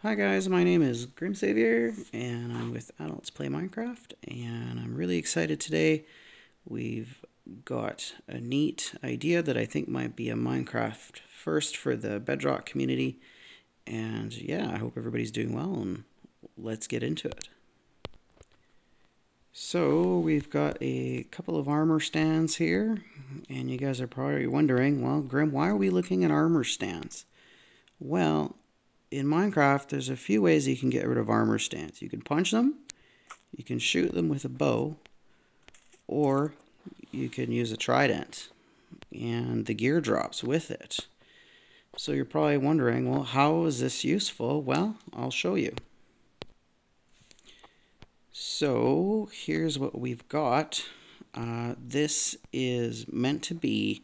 Hi guys, my name is Grim Savior and I'm with Adults Play Minecraft, and I'm really excited today. We've got a neat idea that I think might be a Minecraft first for the Bedrock community, and yeah, I hope everybody's doing well, and let's get into it. So we've got a couple of armor stands here, and you guys are probably wondering, well Grim, why are we looking at armor stands? Well, in Minecraft, there's a few ways you can get rid of armor stands. You can punch them, you can shoot them with a bow, or you can use a trident, and the gear drops with it. So you're probably wondering, well, how is this useful? Well, I'll show you. So here's what we've got. This is meant to be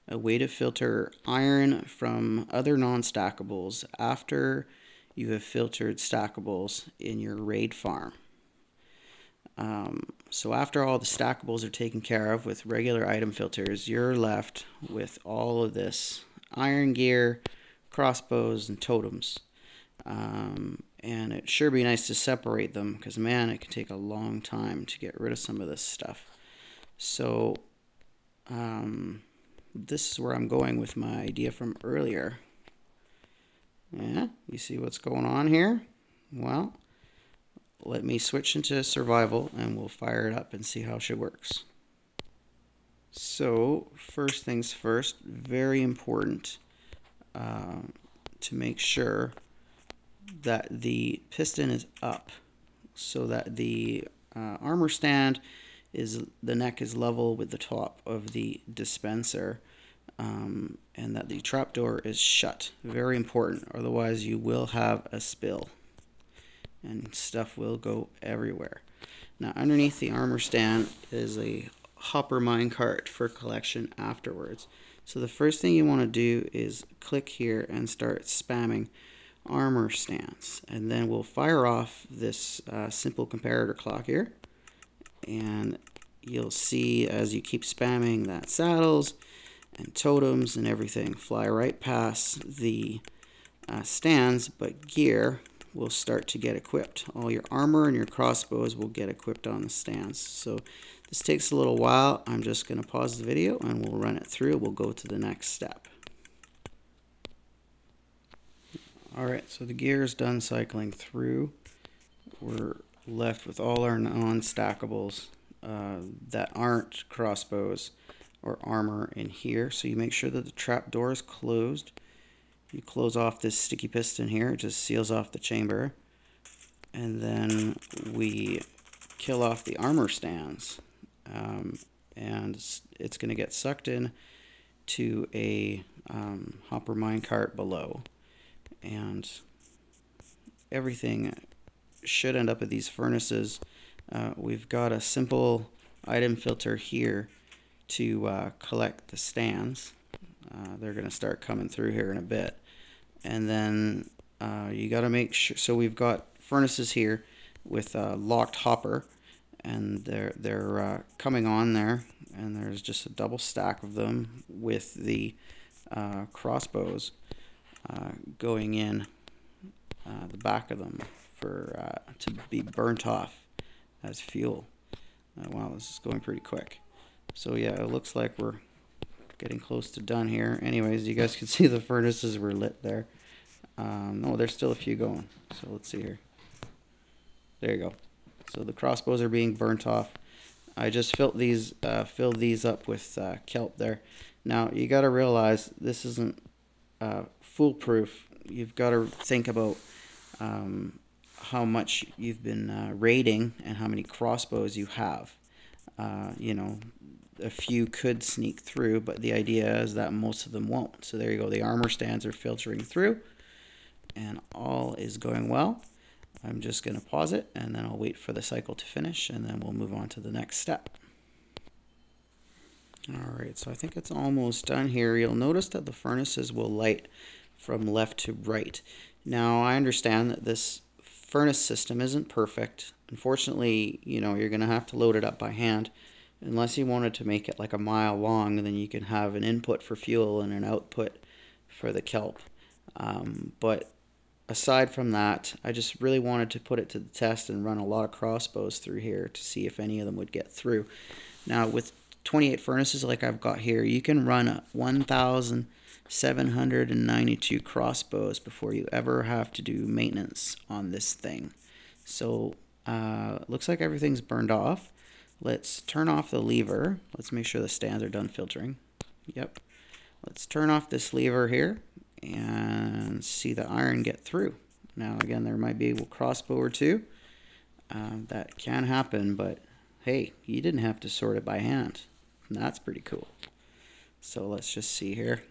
a way to filter iron from other non-stackables after you have filtered stackables in your raid farm. So after all the stackables are taken care of with regular item filters, you're left with all of this iron gear, crossbows, and totems. And it'd sure be nice to separate them, because man, it can take a long time to get rid of some of this stuff. So this is where I'm going with my idea from earlier. Yeah, you see what's going on here? Well, let me switch into survival and we'll fire it up and see how she works. So first things first, very important to make sure that the piston is up so that the armor stand the neck is level with the top of the dispenser, and that the trapdoor is shut. Very important, otherwise you will have a spill and stuff will go everywhere. Now underneath the armor stand is a hopper minecart for collection afterwards. So the first thing you want to do is click here and start spamming armor stands, and then we'll fire off this simple comparator clock here, and you'll see as you keep spamming that saddles and totems and everything fly right past the stands, but gear will start to get equipped. All your armor and your crossbows will get equipped on the stands. So this takes a little while. I'm just going to pause the video and we'll run it through. We'll go to the next step. Alright, so the gear is done cycling through. We're left with all our non-stackables that aren't crossbows or armor in here. So you make sure that the trap door is closed. You close off this sticky piston here, it just seals off the chamber. And then we kill off the armor stands. And it's going to get sucked in to a hopper minecart below. And everything should end up at these furnaces. We've got a simple item filter here to collect the stands. They're going to start coming through here in a bit. And then you got to make sure, so we've got furnaces here with a locked hopper, and they're coming on there, and there's just a double stack of them with the crossbows going in the back of them for to be burnt off as fuel. Wow, this is going pretty quick. So yeah, it looks like we're getting close to done here. Anyways, you guys can see the furnaces were lit there. No, there's still a few going. So let's see here. There you go. So the crossbows are being burnt off. I just filled these up with kelp there. Now you got to realize this isn't foolproof. You've got to think about how much you've been raiding and how many crossbows you have. You know, a few could sneak through, but the idea is that most of them won't. So there you go. The armor stands are filtering through, and all is going well. I'm just going to pause it, and then I'll wait for the cycle to finish, and then we'll move on to the next step. Alright, so I think it's almost done here. You'll notice that the furnaces will light from left to right. Now, I understand that this furnace system isn't perfect. Unfortunately, you know, you're going to have to load it up by hand. Unless you wanted to make it like a mile long, then you can have an input for fuel and an output for the kelp. But aside from that, I just really wanted to put it to the test and run a lot of crossbows through here to see if any of them would get through. Now with 28 furnaces like I've got here, you can run 1,792 crossbows before you ever have to do maintenance on this thing. So looks like everything's burned off. Let's turn off the lever. Let's make sure the stands are done filtering. Yep. Let's turn off this lever here and see the iron get through. Now again, there might be a crossbow or two. That can happen, but hey, you didn't have to sort it by hand. And that's pretty cool. So let's just see here.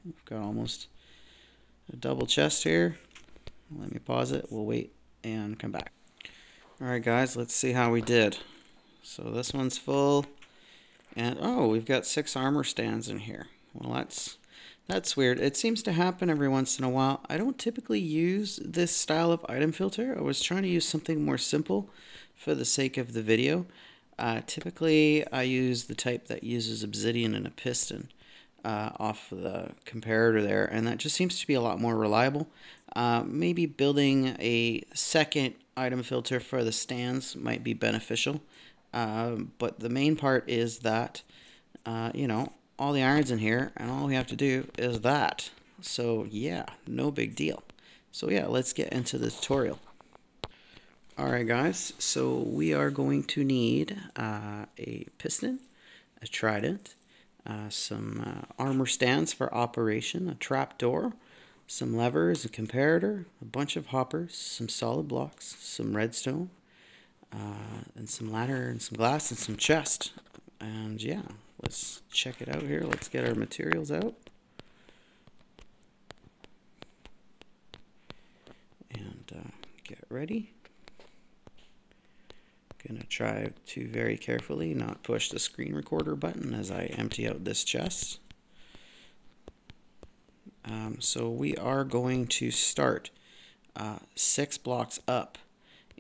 We've got almost a double chest here. Let me pause it. We'll wait and come back. Alright guys, let's see how we did. So this one's full. And oh, we've got 6 armor stands in here. Well, that's weird. It seems to happen every once in a while. I don't typically use this style of item filter. I was trying to use something more simple for the sake of the video. Typically, I use the type that uses obsidian and a piston off of the comparator there, and that just seems to be a lot more reliable. Maybe building a second item filter for the stands might be beneficial, but the main part is that, you know, all the iron's in here, and all we have to do is that. So yeah, no big deal. So yeah, let's get into the tutorial. Alright guys, so we are going to need a piston, a trident, some armor stands for operation, a trapdoor, some levers, a comparator, a bunch of hoppers, some solid blocks, some redstone, and some ladder and some glass and some chest. And yeah, let's check it out here. Let's get our materials out. And get ready. Gonna try to very carefully not push the screen recorder button as I empty out this chest. So we are going to start 6 blocks up,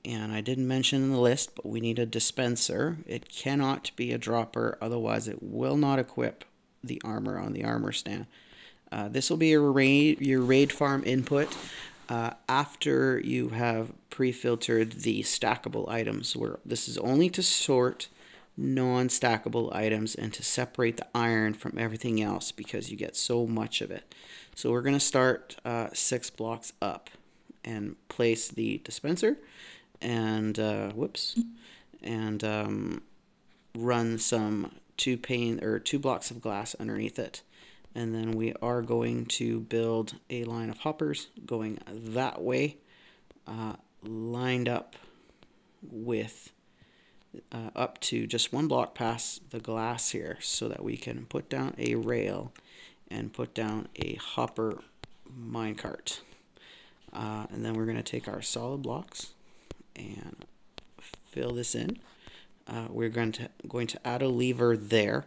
and I didn't mention in the list, but we need a dispenser. It cannot be a dropper, otherwise it will not equip the armor on the armor stand. This will be your raid farm input after you have pre-filtered the stackable items, where this is only to sort non-stackable items and to separate the iron from everything else because you get so much of it. So we're going to start 6 blocks up and place the dispenser and run some 2 blocks of glass underneath it. And then we are going to build a line of hoppers going that way, lined up with up to just 1 block past the glass here, so that we can put down a rail and put down a hopper minecart. And then we're going to take our solid blocks and fill this in. We're going to add a lever there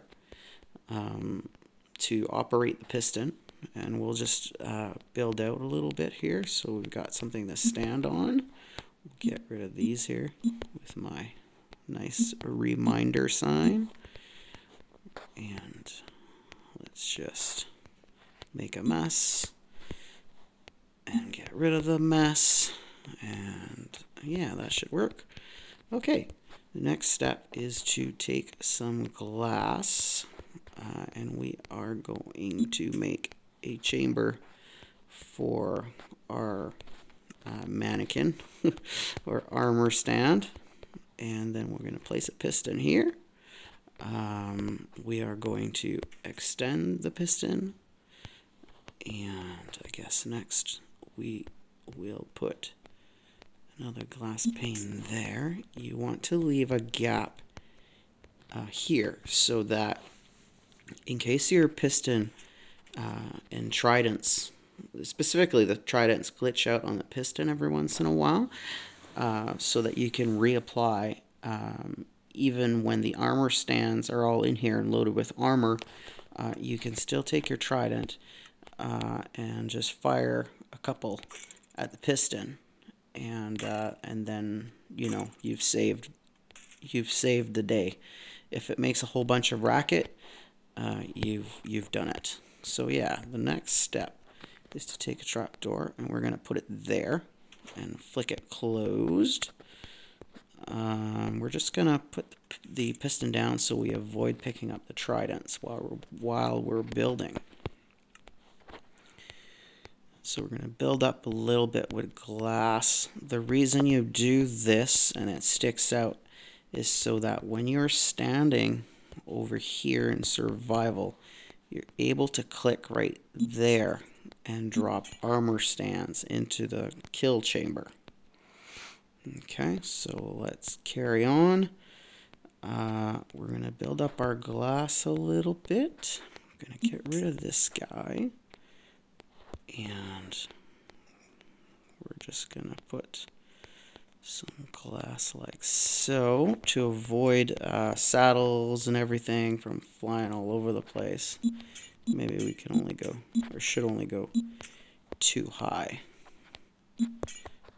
to operate the piston, and we'll just build out a little bit here so we've got something to stand on. Get rid of these here with my nice reminder sign, and let's just make a mess and get rid of the mess, and yeah, that should work. Okay, the next step is to take some glass, and we are going to make a chamber for our mannequin or armor stand, and then we're going to place a piston here. We are going to extend the piston, and I guess next we will put another glass pane there. You want to leave a gap here so that in case your piston and tridents, specifically the tridents, glitch out on the piston every once in a while, so that you can reapply even when the armor stands are all in here and loaded with armor. You can still take your trident and just fire a couple at the piston, and then, you know, you've saved the day. If it makes a whole bunch of racket, you've done it. So yeah, the next step is to take a trapdoor, and we're going to put it there and flick it closed. We're just going to put the piston down so we avoid picking up the tridents while we're building. So we're going to build up a little bit with glass. The reason you do this and it sticks out is so that when you're standing over here in survival, you're able to click right there and drop armor stands into the kill chamber. Okay, so let's carry on. We're going to build up our glass a little bit. I'm going to get rid of this guy. And we're just going to put some glass like so to avoid saddles and everything from flying all over the place. Maybe we can only go, or should only go, 2 high.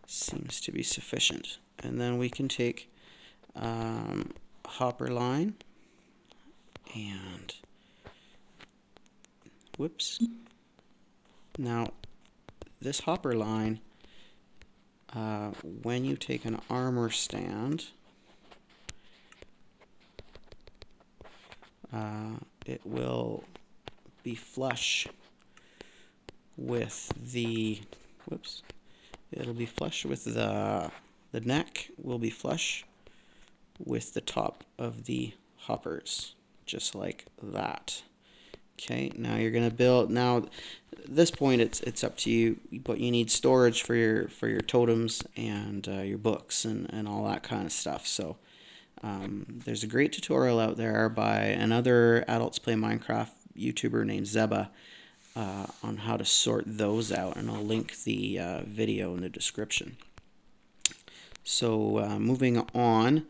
Seems to be sufficient. And then we can take hopper line and whoops. Now this hopper line, when you take an armor stand, it will be flush with the it'll be flush with the neck will be flush with the top of the hoppers, just like that. Okay, now you're gonna build. Now, at this point, it's up to you, but you need storage for your totems and your books and all that kind of stuff. So there's a great tutorial out there by another Adults Play Minecraft YouTuber named Zeba on how to sort those out, and I'll link the video in the description. So moving on,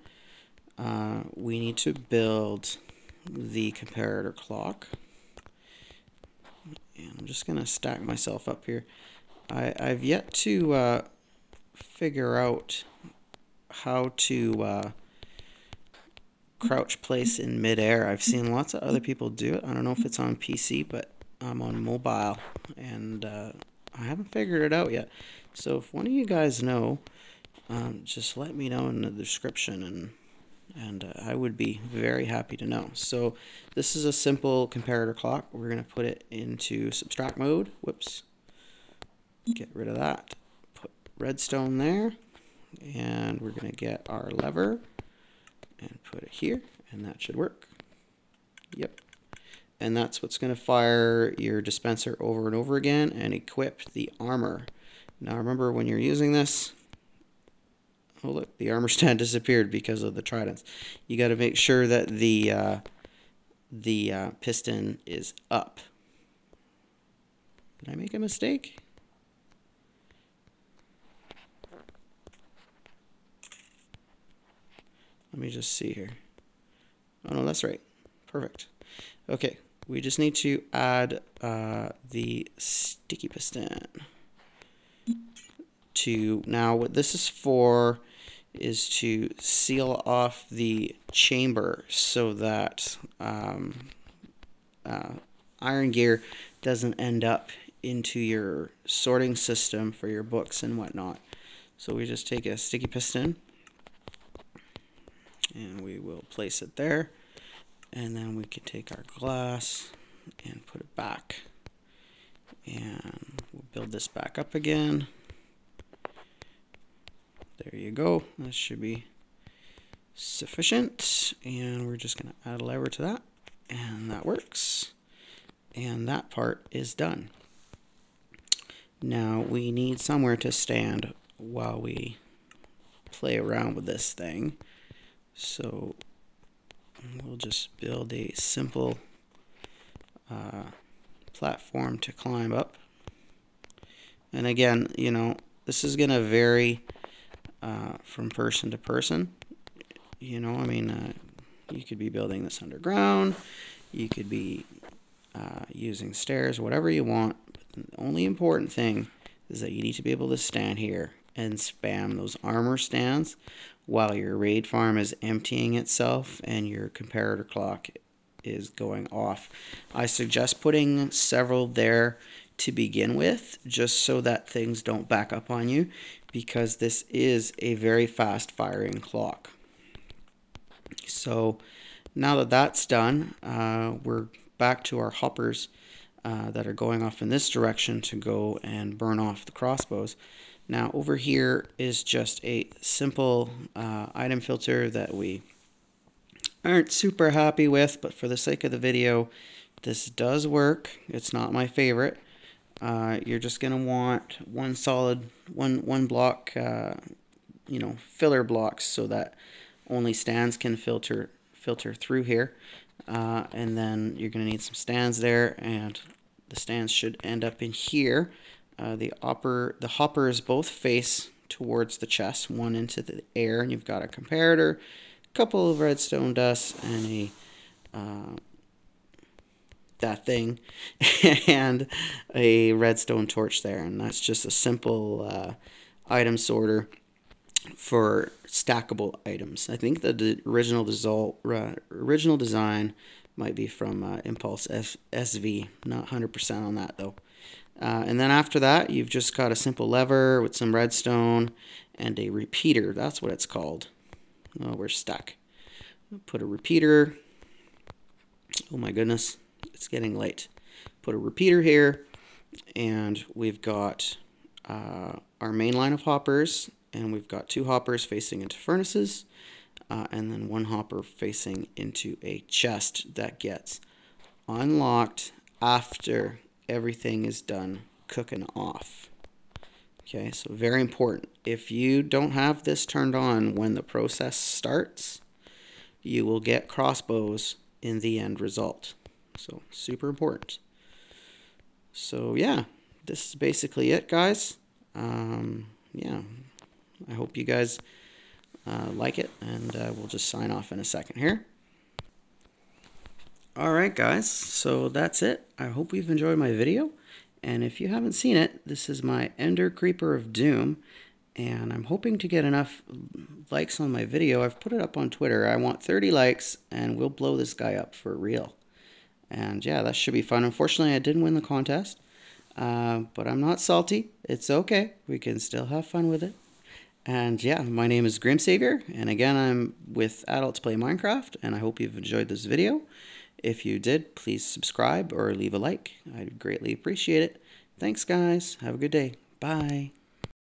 we need to build the comparator clock. And I'm just going to stack myself up here. I've yet to figure out how to crouch place in midair. I've seen lots of other people do it. I don't know if it's on PC, but I'm on mobile, and I haven't figured it out yet. So if one of you guys know, just let me know in the description, and I would be very happy to know. So this is a simple comparator clock. We're going to put it into subtract mode. Whoops. Get rid of that. Put redstone there. And we're going to get our lever and put it here. And that should work. Yep. And that's what's going to fire your dispenser over and over again and equip the armor. Now remember, when you're using this, oh look, the armor stand disappeared because of the tridents. You got to make sure that the piston is up. Did I make a mistake? Let me just see here. Oh no, that's right. Perfect. Okay, we just need to add the sticky piston. Now what this is for is to seal off the chamber so that iron gear doesn't end up into your sorting system for your books and whatnot. So we just take a sticky piston and we will place it there, and then we can take our glass and put it back, and we'll build this back up again. There you go. That should be sufficient. And we're just going to add a lever to that. And that works. And that part is done. Now we need somewhere to stand while we play around with this thing. So we'll just build a simple platform to climb up. And again, you know, this is going to vary from person to person. You know, I mean, you could be building this underground, you could be using stairs, whatever you want. But the only important thing is that you need to be able to stand here and spam those armor stands while your raid farm is emptying itself and your comparator clock is going off. I suggest putting several there to begin with, just so that things don't back up on you, because this is a very fast firing clock. So now that that's done, we're back to our hoppers that are going off in this direction to go and burn off the crossbows. Now over here is just a simple item filter that we aren't super happy with, but for the sake of the video, this does work. It's not my favorite. You're just gonna want one block, you know, filler blocks, so that only stands can filter through here, and then you're gonna need some stands there, and the stands should end up in here. The hoppers both face towards the chest, one into the air, and you've got a comparator, a couple of redstone dusts, and a that thing, and a redstone torch there. And that's just a simple item sorter for stackable items. I think the original design might be from Impulse SV. Not 100% on that though. And then after that, you've just got a simple lever with some redstone and a repeater. That's what it's called. Oh, we're stuck. Put a repeater. Oh my goodness, it's getting late. Put a repeater here, and we've got our main line of hoppers, and we've got 2 hoppers facing into furnaces, and then 1 hopper facing into a chest that gets unlocked after everything is done cooking off. Okay, so very important. If you don't have this turned on when the process starts, you will get crossbows in the end result. So super important. So yeah, this is basically it, guys. Yeah, I hope you guys like it, and we'll just sign off in a second here. Alright guys, so that's it. I hope you've enjoyed my video, and if you haven't seen it, this is my Ender Creeper of Doom, and I'm hoping to get enough likes on my video. I've put it up on Twitter. I want 30 likes, and we'll blow this guy up for real. And yeah, that should be fun. Unfortunately, I didn't win the contest, but I'm not salty. It's okay. We can still have fun with it. And yeah, my name is Grim Savior, and again, I'm with Adults Play Minecraft, and I hope you've enjoyed this video. If you did, please subscribe or leave a like. I'd greatly appreciate it. Thanks, guys. Have a good day. Bye.